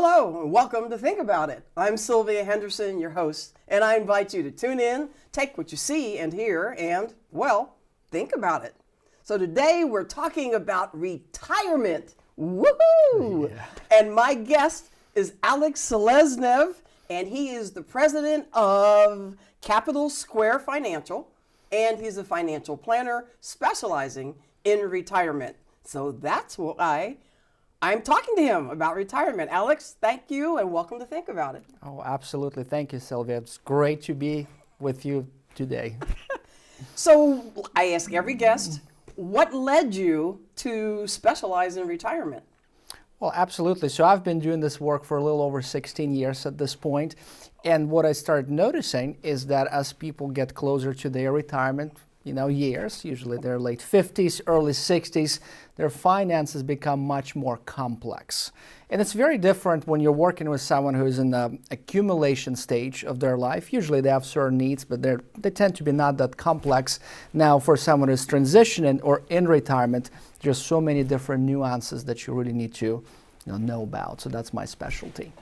Hello, and welcome to Think About It. I'm Sylvia Henderson, your host, and I invite you to tune in, take what you see and hear, and, well, think about it. So today we're talking about retirement. Woohoo! Yeah. And my guest is Alex Seleznev, and he is the president of Capital Square Financial, and he's a financial planner specializing in retirement. So that's why I'm talking to him about retirement. Alex, thank you and welcome to Think About It. Oh, absolutely. Thank you, Sylvia. It's great to be with you today. So I ask every guest, what led you to specialize in retirement? Well, absolutely. So I've been doing this work for a little over 16 years at this point. And what I started noticing is that as people get closer to their retirement, years, usually their late 50s, early 60s, their finances become much more complex. And it's very different when you're working with someone who's in the accumulation stage of their life. Usually they have certain needs, but they tend to be not that complex. Now, for someone who's transitioning or in retirement, there's so many different nuances that you really need to know about. So that's my specialty.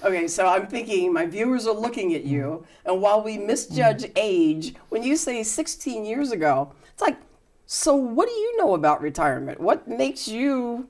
Okay, so I'm thinking my viewers are looking at you, and while we misjudge age, when you say 16 years ago, it's like, so what do you know about retirement? What makes you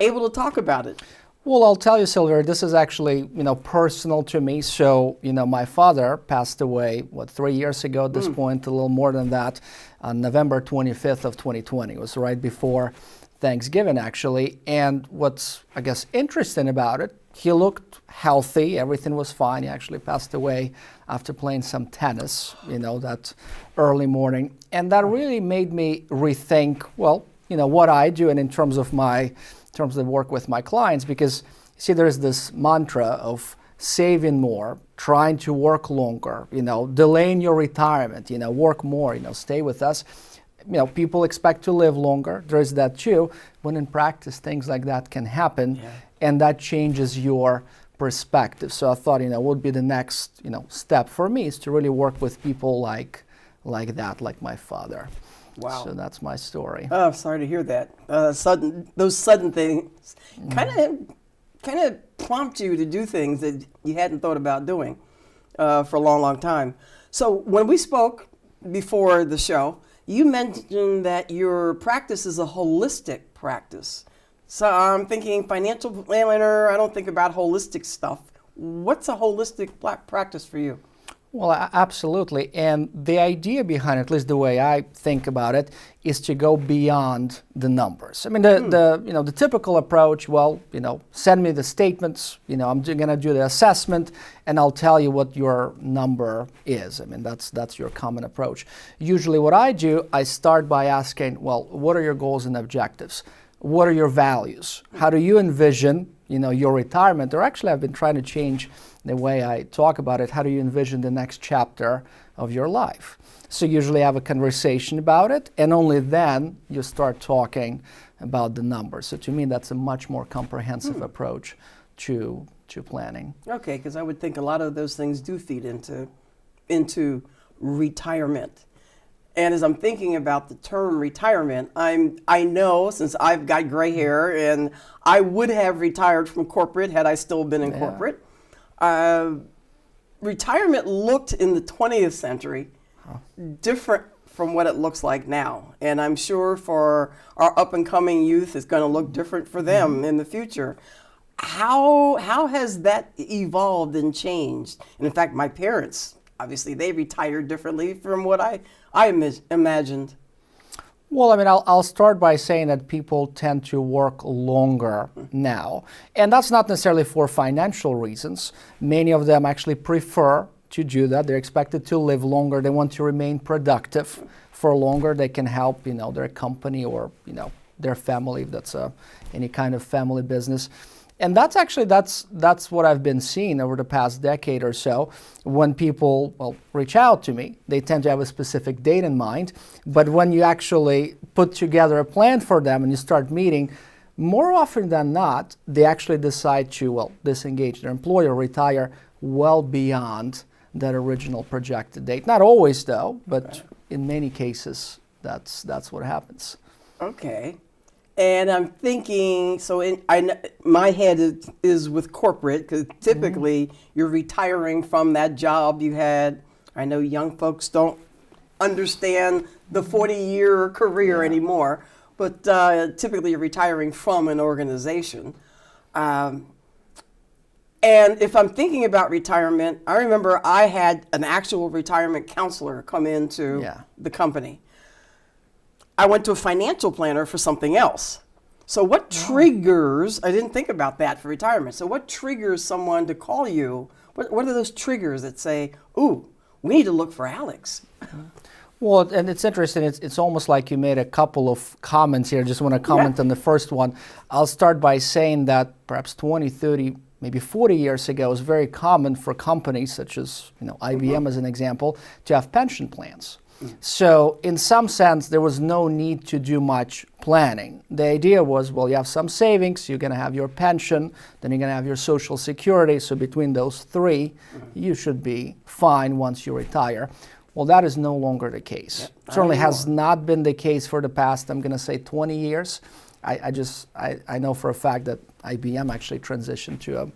able to talk about it? Well, I'll tell you, Sylvia, this is actually, personal to me. So, my father passed away, 3 years ago at this point, a little more than that, on November 25th of 2020. It was right before Thanksgiving, actually. And what's, I guess, interesting about it, he looked healthy. Everything was fine. He actually passed away after playing some tennis, that early morning. And that really made me rethink, what I do and in terms of the work with my clients, because see, there's this mantra of saving more, trying to work longer, delaying your retirement, work more, stay with us. People expect to live longer. There's that too. When in practice, things like that can happen, and that changes your perspective. So I thought, what would be the next, step for me is to really work with people like that, like my father. Wow. So that's my story. Oh, sorry to hear that. Those sudden things kind of prompt you to do things that you hadn't thought about doing for a long, long time. So when we spoke before the show, you mentioned that your practice is a holistic practice. So I'm thinking financial planner, I don't think about holistic stuff. What's a holistic practice for you? Well, absolutely. And the idea behind it, at least the way I think about it, is to go beyond the numbers. I mean, the typical approach, send me the statements, I'm going to do the assessment, and I'll tell you what your number is. I mean, that's your common approach. Usually what I do, I start by asking, what are your goals and objectives? What are your values? How do you envision, your retirement? Or actually, I've been trying to change the way I talk about it. How do you envision the next chapter of your life? So usually I have a conversation about it, and only then you start talking about the numbers. So to me, that's a much more comprehensive approach to planning. Okay, because I would think a lot of those things do feed into retirement. And as I'm thinking about the term retirement, I know, since I've got gray hair, and I would have retired from corporate had I still been in corporate. Retirement looked in the 20th century different from what it looks like now. And I'm sure for our up and coming youth, it's going to look different for them in the future. How has that evolved and changed? And in fact, my parents, obviously, they retired differently from what I imagined. Well, I mean, I'll start by saying that people tend to work longer now. And that's not necessarily for financial reasons. Many of them actually prefer to do that. They're expected to live longer. They want to remain productive for longer. They can help, their company or, their family, if that's any kind of family business. And that's what I've been seeing over the past decade or so. When people reach out to me, they tend to have a specific date in mind. But when you actually put together a plan for them and you start meeting, more often than not, they actually decide to disengage their employer, retire well beyond that original projected date. Not always, though, but in many cases, that's what happens. Okay. And I'm thinking, my head is with corporate, because typically you're retiring from that job you had. I know young folks don't understand the 40-year career anymore, but typically you're retiring from an organization. And if I'm thinking about retirement, I remember I had an actual retirement counselor come into the company. I went to a financial planner for something else. So what triggers, I didn't think about that for retirement. So what triggers someone to call you? What are those triggers that say, ooh, we need to look for Alex? Well, and it's interesting. It's almost like you made a couple of comments here. Just want to comment on the first one. I'll start by saying that perhaps 20, 30, maybe 40 years ago, it was very common for companies such as IBM as an example to have pension plans. So in some sense, there was no need to do much planning. The idea was, well, you have some savings, you're going to have your pension, then you're going to have your Social Security. So between those three, you should be fine once you retire. Well, that is no longer the case. Certainly has not been the case for the past, I'm going to say 20 years. I know for a fact that IBM actually transitioned to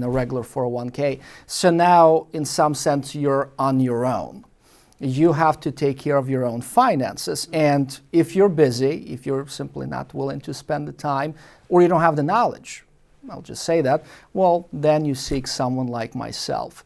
a regular 401k. So now, in some sense, you're on your own. You have to take care of your own finances. And if you're busy, if you're simply not willing to spend the time, or you don't have the knowledge, I'll just say that, well, then you seek someone like myself.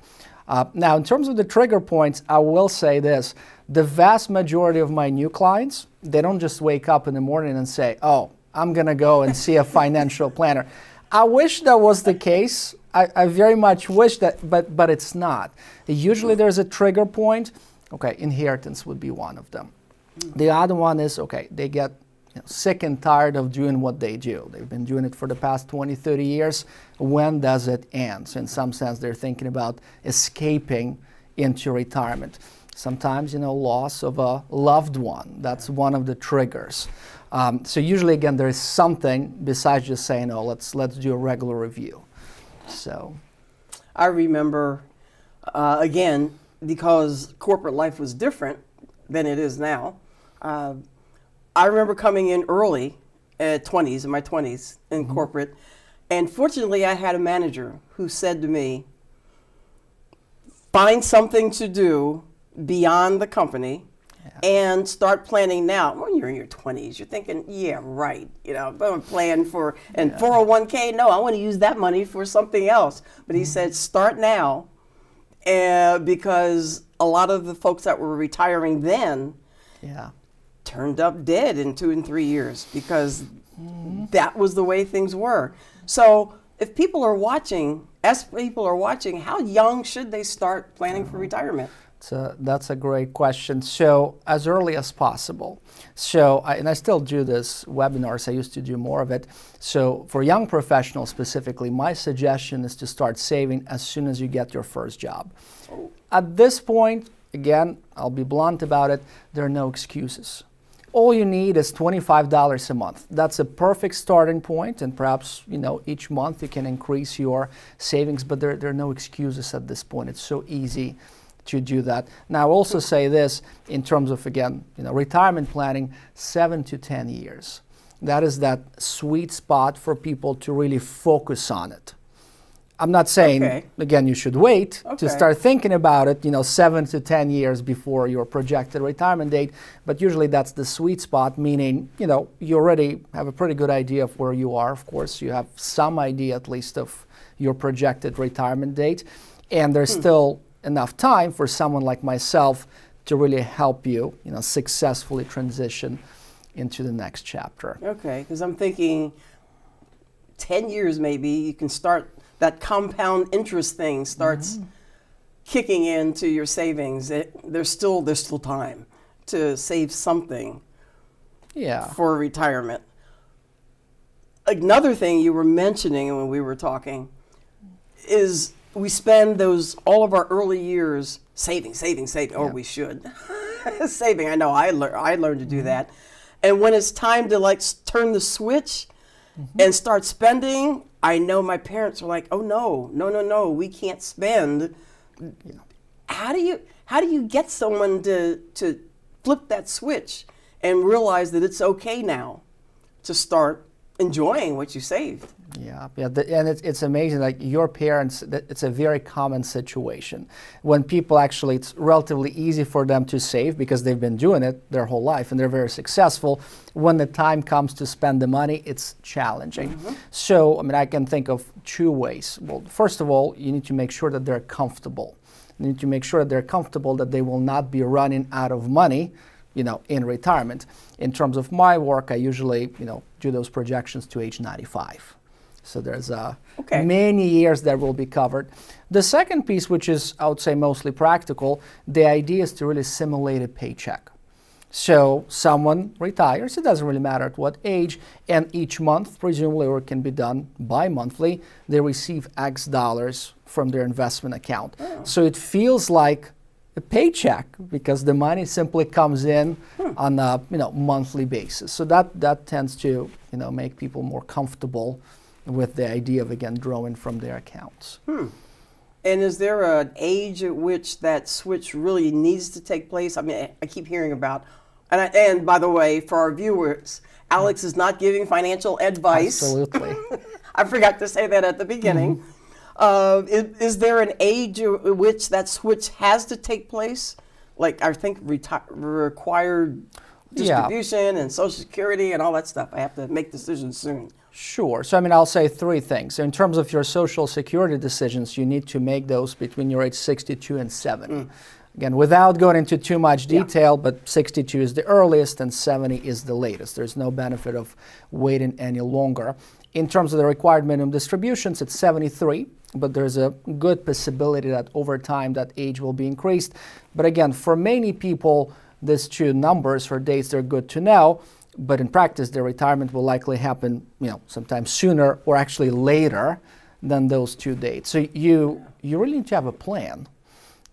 Now, in terms of the trigger points, I will say this. The vast majority of my new clients, they don't just wake up in the morning and say, oh, I'm going to go and see a financial planner. I wish that was the case. I very much wish that, but it's not. Usually there's a trigger point. Okay, inheritance would be one of them. The other one is, okay, they get sick and tired of doing what they do. They've been doing it for the past 20, 30 years. When does it end? So in some sense, they're thinking about escaping into retirement. Sometimes, loss of a loved one. That's one of the triggers. So usually, again, there is something besides just saying, oh, let's do a regular review. So I remember, again, because corporate life was different than it is now. I remember coming in early in my 20s in corporate, and fortunately I had a manager who said to me, find something to do beyond the company and start planning now. When you're in your 20s, you're thinking, yeah, right, I'm going to plan for, and 401k, no, I want to use that money for something else. But he said, start now. Because a lot of the folks that were retiring then turned up dead in 2 and 3 years because that was the way things were. So if people are watching, how young should they start planning for retirement? That's a great question. So as early as possible. So, and I still do this webinars. I used to do more of it. So for young professionals specifically, my suggestion is to start saving as soon as you get your first job. At this point, again, I'll be blunt about it, there are no excuses. All you need is $25 a month. That's a perfect starting point, and perhaps, each month you can increase your savings, but there are no excuses at this point. It's so easy to do that. Now, I'll also say this in terms of, again, retirement planning, 7 to 10 years. That is that sweet spot for people to really focus on it. I'm not saying, again, you should wait to start thinking about it, 7 to 10 years before your projected retirement date, but usually that's the sweet spot, meaning, you already have a pretty good idea of where you are. Of course, you have some idea at least of your projected retirement date, and there's still enough time for someone like myself to really help you, successfully transition into the next chapter. Okay, because I'm thinking 10 years maybe you can start, that compound interest thing starts kicking into your savings. There's still time to save something for retirement. Another thing you were mentioning when we were talking is we spend all of our early years saving, or we should. Saving, I know I learned to do that. And when it's time to turn the switch and start spending, I know my parents were like, oh no, we can't spend. How do you get someone to flip that switch and realize that it's okay now to start enjoying what you saved. Yeah, and it's amazing. Like your parents, it's a very common situation when people actually, it's relatively easy for them to save because they've been doing it their whole life and they're very successful. When the time comes to spend the money, it's challenging. So, I mean, I can think of two ways. Well, first of all, you need to make sure that they're comfortable. You need to make sure that they're comfortable that they will not be running out of money, in retirement. In terms of my work, I usually, do those projections to age 95. So there's many years that will be covered. The second piece, which is, I would say, mostly practical, the idea is to really simulate a paycheck. So someone retires, it doesn't really matter at what age, and each month, presumably, or it can be done bi-monthly, they receive X dollars from their investment account. So it feels like a paycheck because the money simply comes in on a monthly basis. So that tends to make people more comfortable with the idea of, again, drawing from their accounts. And is there an age at which that switch really needs to take place? I mean, I keep hearing about, and by the way, for our viewers, Alex is not giving financial advice. Absolutely. I forgot to say that at the beginning. Is there an age at which that switch has to take place? Like, I think required distribution and Social Security and all that stuff. I have to make decisions soon. Sure. So, I mean, I'll say three things. In terms of your Social Security decisions, you need to make those between your age 62 and 70. Again, without going into too much detail, but 62 is the earliest and 70 is the latest. There's no benefit of waiting any longer. In terms of the required minimum distributions, it's 73, but there's a good possibility that over time that age will be increased. But again, for many people, these two numbers or dates are good to know. But in practice, the retirement will likely happen, sometime sooner or actually later than those two dates. So you really need to have a plan.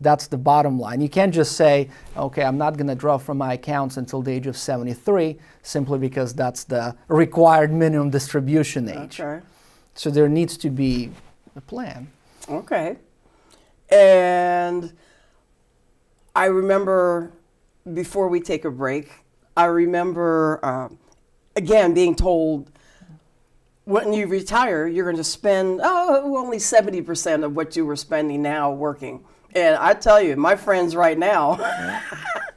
That's the bottom line. You can't just say, okay, I'm not going to draw from my accounts until the age of 73, simply because that's the required minimum distribution age. Okay. So there needs to be a plan. Okay. And I remember, before we take a break, I remember, again, being told, when you retire, you're going to spend only 70% of what you were spending now working. And I tell you, my friends right now,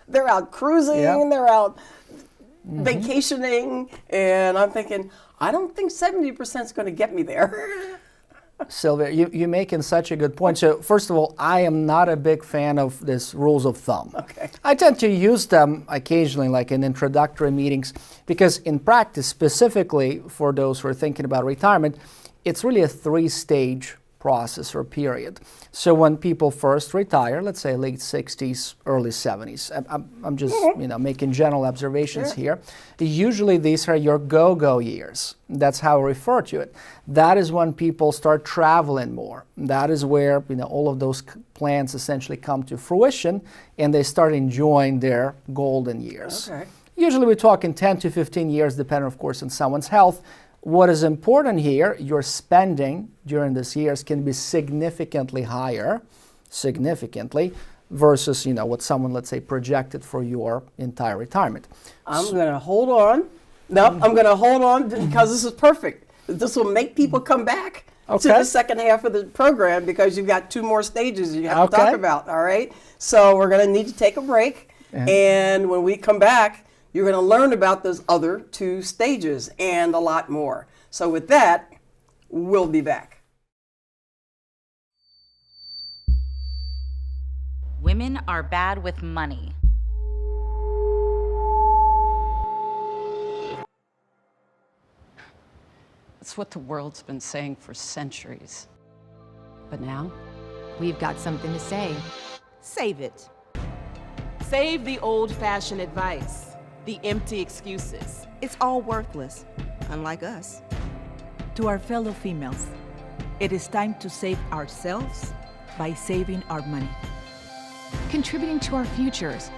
they're out cruising, they're out vacationing, and I'm thinking, I don't think 70% is going to get me there. Sylvia, you're making such a good point. So first of all, I am not a big fan of these rules of thumb. Okay. I tend to use them occasionally, like in introductory meetings, because in practice, specifically for those who are thinking about retirement, it's really a three-stage process or period. So when people first retire, let's say late 60s, early 70s, I'm just making general observations here. Usually these are your go-go years. That's how I refer to it. That is when people start traveling more. That is where all of those plans essentially come to fruition and they start enjoying their golden years. Okay. Usually we're talking 10 to 15 years, depending of course on someone's health. What is important here, your spending during these years can be significantly higher, versus what someone, let's say, projected for your entire retirement. I'm going to hold on. No, I'm going to hold on because this is perfect. This will make people come back to the second half of the program because you've got two more stages you have to talk about, all right? So we're going to need to take a break. And when we come back, you're going to learn about those other two stages and a lot more. So with that, we'll be back. Women are bad with money. It's what the world's been saying for centuries. But now, we've got something to say. Save it. Save the old-fashioned advice, the empty excuses. It's all worthless, unlike us. To our fellow females, it is time to save ourselves by saving our money. Contributing to our futures,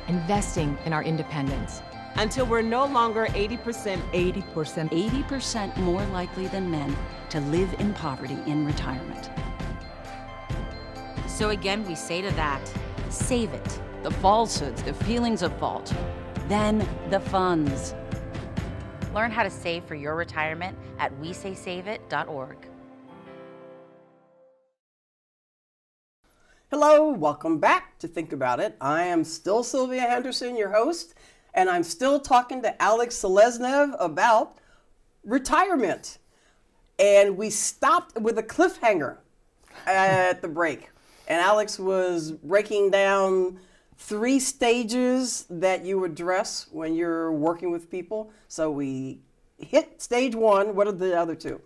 investing in our independence. Until we're no longer 80% more likely than men to live in poverty in retirement. So again, we say to that, save it. the falsehoods, the feelings of fault, then the funds. Learn how to save for your retirement at wesaysaveit.org. Hello, welcome back to Think About It. I am still Sylvia Henderson, your host, and I'm still talking to Alex Seleznev about retirement. And we stopped with a cliffhanger at the break. And Alex was breaking down 3 stages that you address when you're working with people. So we hit stage 1. What are the other 2?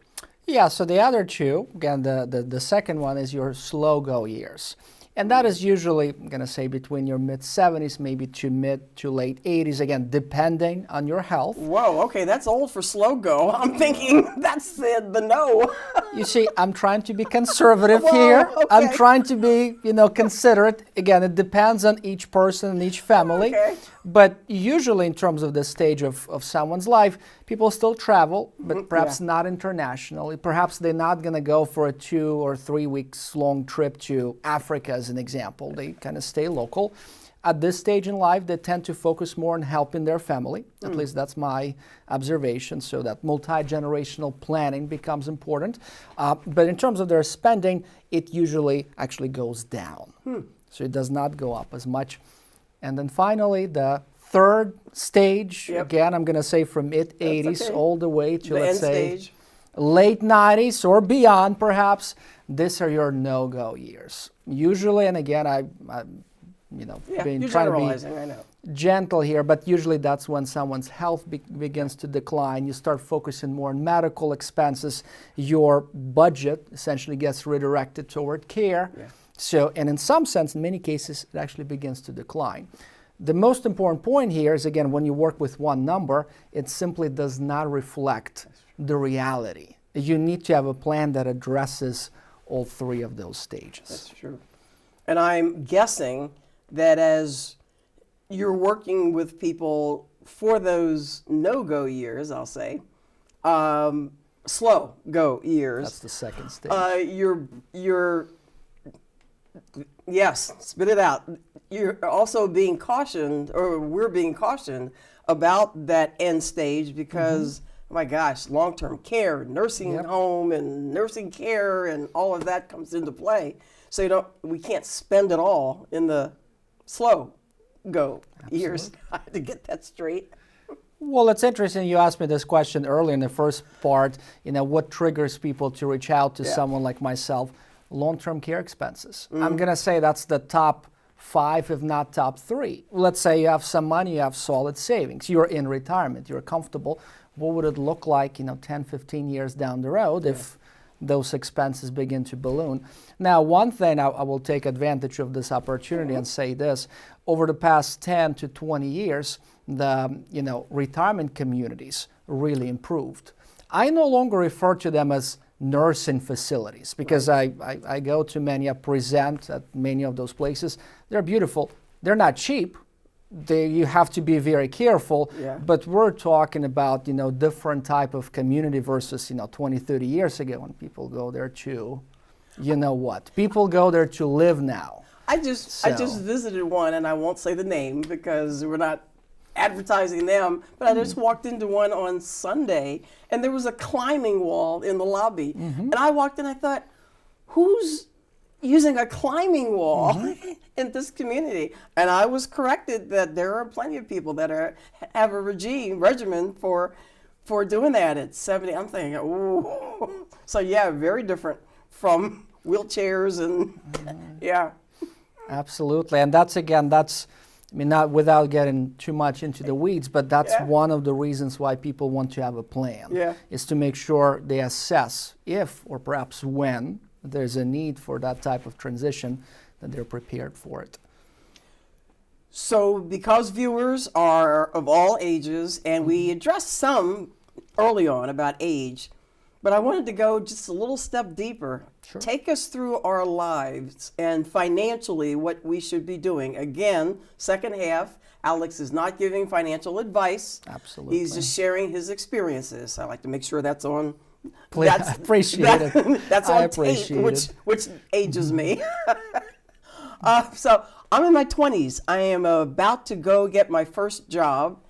Yeah, so the other 2, again, the second one is your slow go years. And that is usually, I'm going to say, between your mid-70s, maybe to mid to late 80s, again, depending on your health. Whoa, okay, that's old for slow go. I'm thinking that's the no. You see, I'm trying to be conservative Whoa, here. okay. I'm trying to be, considerate. Again, it depends on each person and each family. Okay. But usually in terms of the stage of someone's life, people still travel, but perhaps not internationally. Perhaps they're not going to go for a 2 or 3 weeks long trip to Africa, as an example. They kind of stay local. At this stage in life, they tend to focus more on helping their family. At least that's my observation. So that multi-generational planning becomes important. But in terms of their spending, it usually actually goes down. So it does not go up as much. And then finally, the third stage, again, I'm going to say from mid-80s all the way to, let's say, late 90s or beyond, perhaps. These are your no-go years. Usually, and again, I'm being trying to be gentle here, but usually that's when someone's health begins to decline. You start focusing more on medical expenses. Your budget essentially gets redirected toward care. So, and in some sense, in many cases, it actually begins to decline. The most important point here is, again, when you work with one number, it simply does not reflect the reality. You need to have a plan that addresses all 3 of those stages. That's true. And I'm guessing that as you're working with people for those no-go years, I'll say, slow go years. That's the second stage. Yes, spit it out. You're also being cautioned, or we're being cautioned about that end stage because, oh my gosh, long-term care, nursing home and nursing care and all of that comes into play. So we can't spend it all in the slow go years. I had to get that straight. Well, it's interesting you asked me this question earlier in the first part, what triggers people to reach out to someone like myself? Long-term care expenses. I'm going to say that's the top 5, if not top 3. Let's say you have some money, you have solid savings, you're in retirement, you're comfortable. What would it look like, 10, 15 years down the road if those expenses begin to balloon? Now, one thing I will take advantage of this opportunity and say this. Over the past 10 to 20 years, the retirement communities really improved. I no longer refer to them as nursing facilities because I go to many, I present at many of those places. They're beautiful. They're not cheap. You have to be very careful, but we're talking about, different type of community versus, 20, 30 years ago when people go there to, people go there to live now. I just visited one, and I won't say the name because we're not advertising them, but I just walked into one on Sunday, and there was a climbing wall in the lobby. And I walked in, I thought, who's using a climbing wall in this community? And I was corrected that there are plenty of people that have a regimen for doing that at 70. I'm thinking, ooh. So yeah, very different from wheelchairs and Absolutely, and that's not without getting too much into the weeds, but that's one of the reasons why people want to have a plan, is to make sure they assess if or perhaps when there's a need for that type of transition, that they're prepared for it. So because viewers are of all ages, and we addressed some early on about age, but I wanted to go just a little step deeper. Sure. Take us through our lives and financially what we should be doing. Again, second half, Alex is not giving financial advice. Absolutely. He's just sharing his experiences. I like to make sure that's on. Please, I appreciate it. That's on tape, which ages me. So I'm in my 20s. I am about to go get my first job.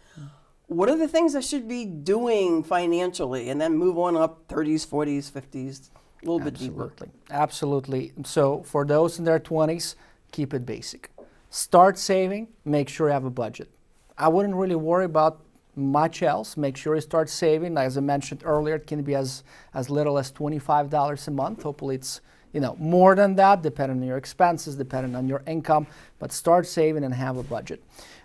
what are the things I should be doing financially, and then move on up 30s, 40s, 50s, a little bit deeper. Absolutely. So for those in their 20s, keep it basic. Start saving, make sure you have a budget. I wouldn't really worry about much else. Make sure you start saving. As I mentioned earlier, it can be as little as $25 a month. Hopefully it's more than that, depending on your expenses, depending on your income, but start saving and have a budget.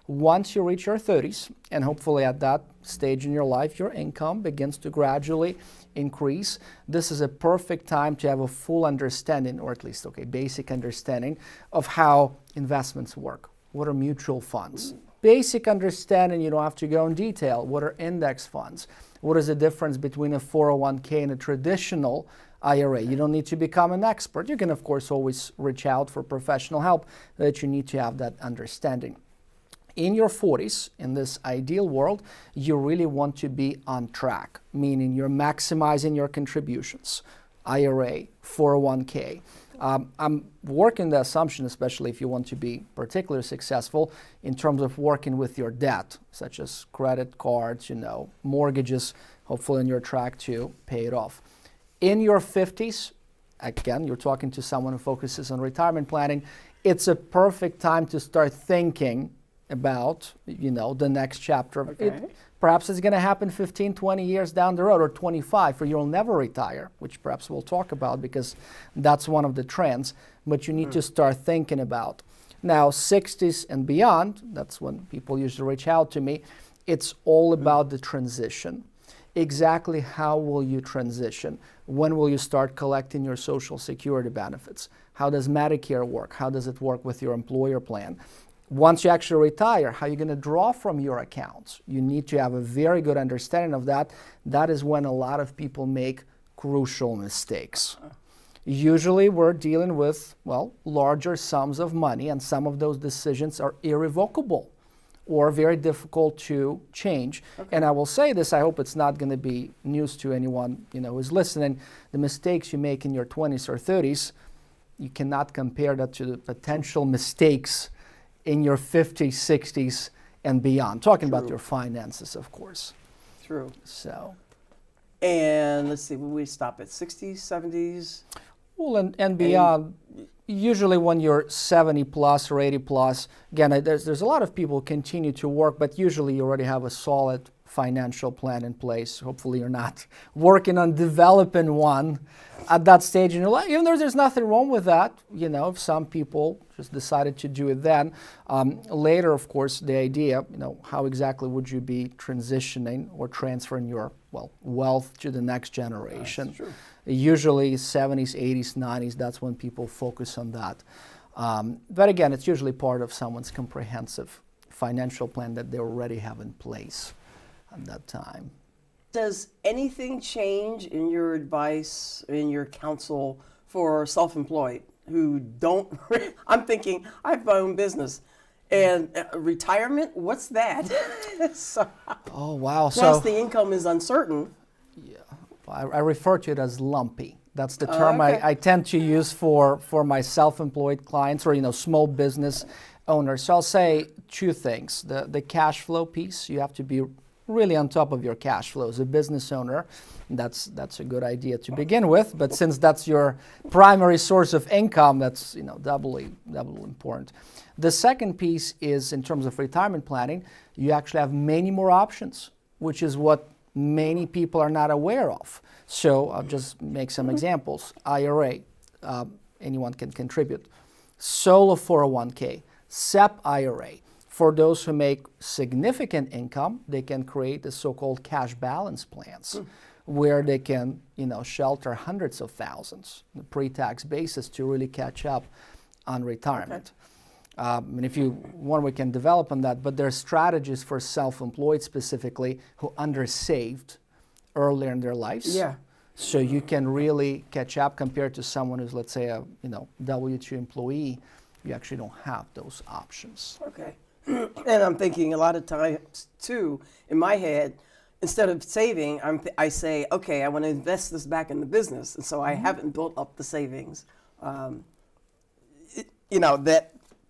Once you reach your 30s, and hopefully at that stage in your life, your income begins to gradually increase, this is a perfect time to have a full understanding, or at least, basic understanding of how investments work. What are mutual funds? Basic understanding, you don't have to go in detail. What are index funds? What is the difference between a 401k and a traditional IRA? You don't need to become an expert. You can, of course, always reach out for professional help, but you need to have that understanding. In your 40s, in this ideal world, you really want to be on track, meaning you're maximizing your contributions, IRA, 401k. I'm working the assumption, especially if you want to be particularly successful, in terms of working with your debt, such as credit cards, mortgages, hopefully on your track to pay it off. In your 50s, again, you're talking to someone who focuses on retirement planning, it's a perfect time to start thinking about, the next chapter. Okay. Perhaps it's going to happen 15, 20 years down the road, or 25, or you'll never retire, which perhaps we'll talk about because that's one of the trends, but you need to start thinking about. Now, 60s and beyond, that's when people usually reach out to me, it's all about the transition. Exactly how will you transition? When will you start collecting your Social Security benefits? How does Medicare work? How does it work with your employer plan? Once you actually retire, how are you going to draw from your accounts? You need to have a very good understanding of that. That is when a lot of people make crucial mistakes. Usually we're dealing with, larger sums of money, and some of those decisions are irrevocable or very difficult to change. Okay. And I will say this, I hope it's not going to be news to anyone who's listening. The mistakes you make in your 20s or 30s, you cannot compare that to the potential mistakes in your 50s, 60s, and beyond. Talking about your finances, of course. True. So. And let's see, will we stop at 60s, 70s? Well, and beyond, usually when you're 70 plus or 80 plus, again, there's a lot of people who continue to work, but usually you already have a solid financial plan in place. Hopefully you're not working on developing one at that stage in your life, even though there's nothing wrong with that. If some people just decided to do it then. Later, of course, the idea, how exactly would you be transitioning or transferring your, wealth to the next generation? That's true. Usually 70s, 80s, 90s, that's when people focus on that. But again, it's usually part of someone's comprehensive financial plan that they already have in place at that time. Does anything change in your advice, in your counsel for self-employed who don't, I'm thinking, I have my own business, and retirement, what's that? Oh, wow. Plus the income is uncertain. Yeah, I refer to it as lumpy. That's the term I tend to use for my self-employed clients or, small business owners. So I'll say two things. The cash flow piece, you have to be really on top of your cash flow as a business owner. That's a good idea to begin with, but since that's your primary source of income, that's doubly important. The second piece is in terms of retirement planning, you actually have many more options, which is what many people are not aware of. So I'll just make some examples. IRA, anyone can contribute. Solo 401k, SEP IRA. For those who make significant income, they can create the so-called cash balance plans, where they can, shelter hundreds of thousands on a pre-tax basis to really catch up on retirement. And if you want, we can develop on that, but there are strategies for self-employed specifically who undersaved earlier in their lives. Yeah. So you can really catch up compared to someone who's, let's say, a W-2 employee. You actually don't have those options. Okay. And I'm thinking a lot of times, too, in my head, instead of saving, I say, okay, I want to invest this back in the business. And so I haven't built up the savings, that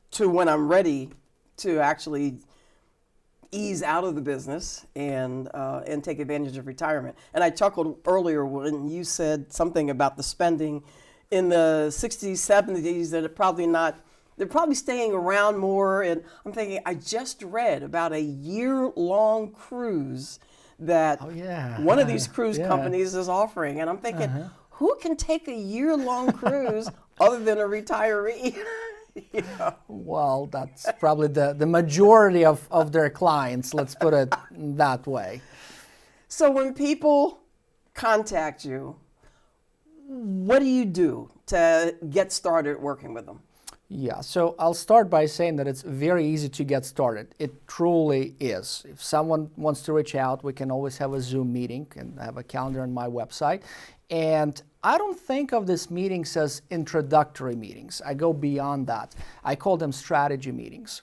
to when I'm ready to actually ease out of the business and take advantage of retirement. And I chuckled earlier when you said something about the spending in the 60s, 70s that they're probably staying around more. And I'm thinking, I just read about a year-long cruise that one of these cruise companies is offering. And I'm thinking, who can take a year-long cruise other than a retiree? Yeah. Well, that's probably the majority of their clients, let's put it that way. So when people contact you, what do you do to get started working with them? Yeah, so I'll start by saying that it's very easy to get started. It truly is. If someone wants to reach out, we can always have a Zoom meeting, and I have a calendar on my website. And I don't think of these meetings as introductory meetings. I go beyond that. I call them strategy meetings.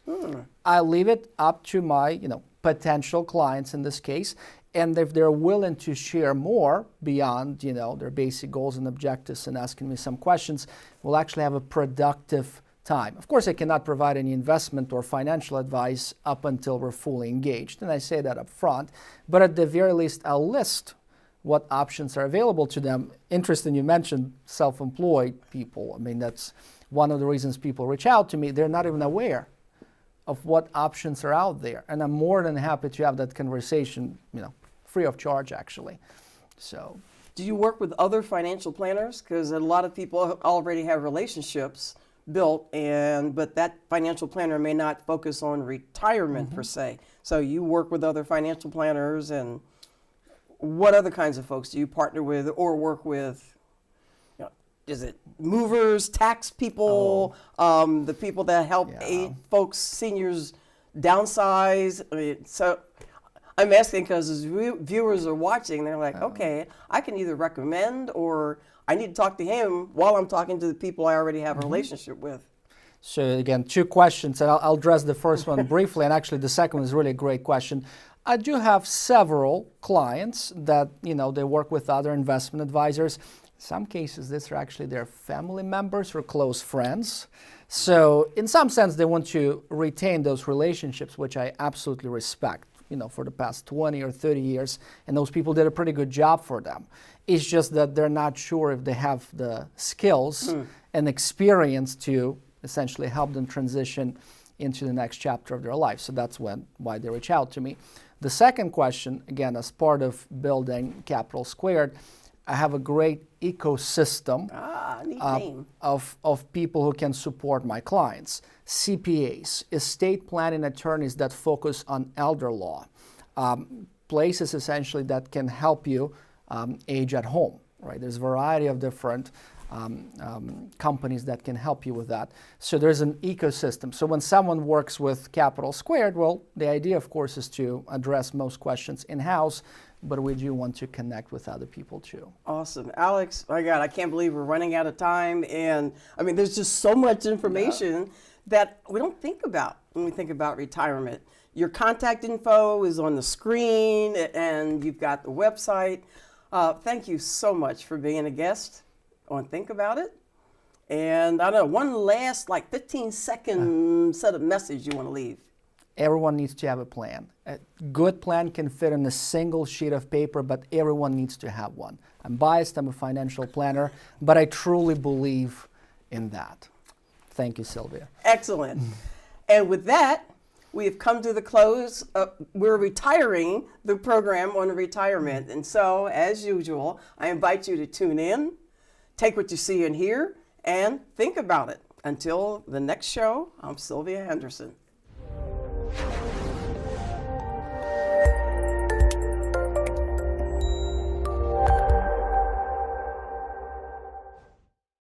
I leave it up to my potential clients in this case, and if they're willing to share more beyond their basic goals and objectives and asking me some questions, we'll actually have a productive time. Of course, I cannot provide any investment or financial advice up until we're fully engaged, and I say that up front, but at the very least, I'll list what options are available to them. Interesting, you mentioned self-employed people. I mean, that's one of the reasons people reach out to me. They're not even aware of what options are out there. And I'm more than happy to have that conversation, free of charge, actually. So, do you work with other financial planners? Because a lot of people already have relationships built, but that financial planner may not focus on retirement per se. So you work with other financial planners, and what other kinds of folks do you partner with or work with? Is it movers, tax people, the people that help aid folks, seniors downsize? I mean, so I'm asking because as viewers are watching, they're like, okay, I can either recommend or I need to talk to him while I'm talking to the people I already have a relationship with. So again, two questions, and I'll address the first one briefly, and actually the second one is really a great question. I do have several clients that, they work with other investment advisors. In some cases, these are actually their family members or close friends. So in some sense, they want to retain those relationships, which I absolutely respect, for the past 20 or 30 years. And those people did a pretty good job for them. It's just that they're not sure if they have the skills and experience to essentially help them transition into the next chapter of their life. So that's why they reach out to me. The second question, again, as part of building Capital Squared, I have a great ecosystem of people who can support my clients. CPAs, estate planning attorneys that focus on elder law, places essentially that can help you age at home, right? There's a variety of different companies that can help you with that. So there's an ecosystem. So when someone works with Capital Squared, well, the idea, of course, is to address most questions in-house, but we do want to connect with other people too. Awesome. Alex, my God, I can't believe we're running out of time. And I mean, there's just so much information that we don't think about when we think about retirement. Your contact info is on the screen, and you've got the website. Thank you so much for being a guest on Think About It. And I don't know, one last 15-second set of message you want to leave. Everyone needs to have a plan. A good plan can fit on a single sheet of paper, but everyone needs to have one. I'm biased, I'm a financial planner, but I truly believe in that. Thank you, Sylvia. Excellent. And with that, we have come to the close. We're retiring the program on retirement. And so, as usual, I invite you to tune in, take what you see and hear, and think about it. Until the next show, I'm Sylvia Henderson.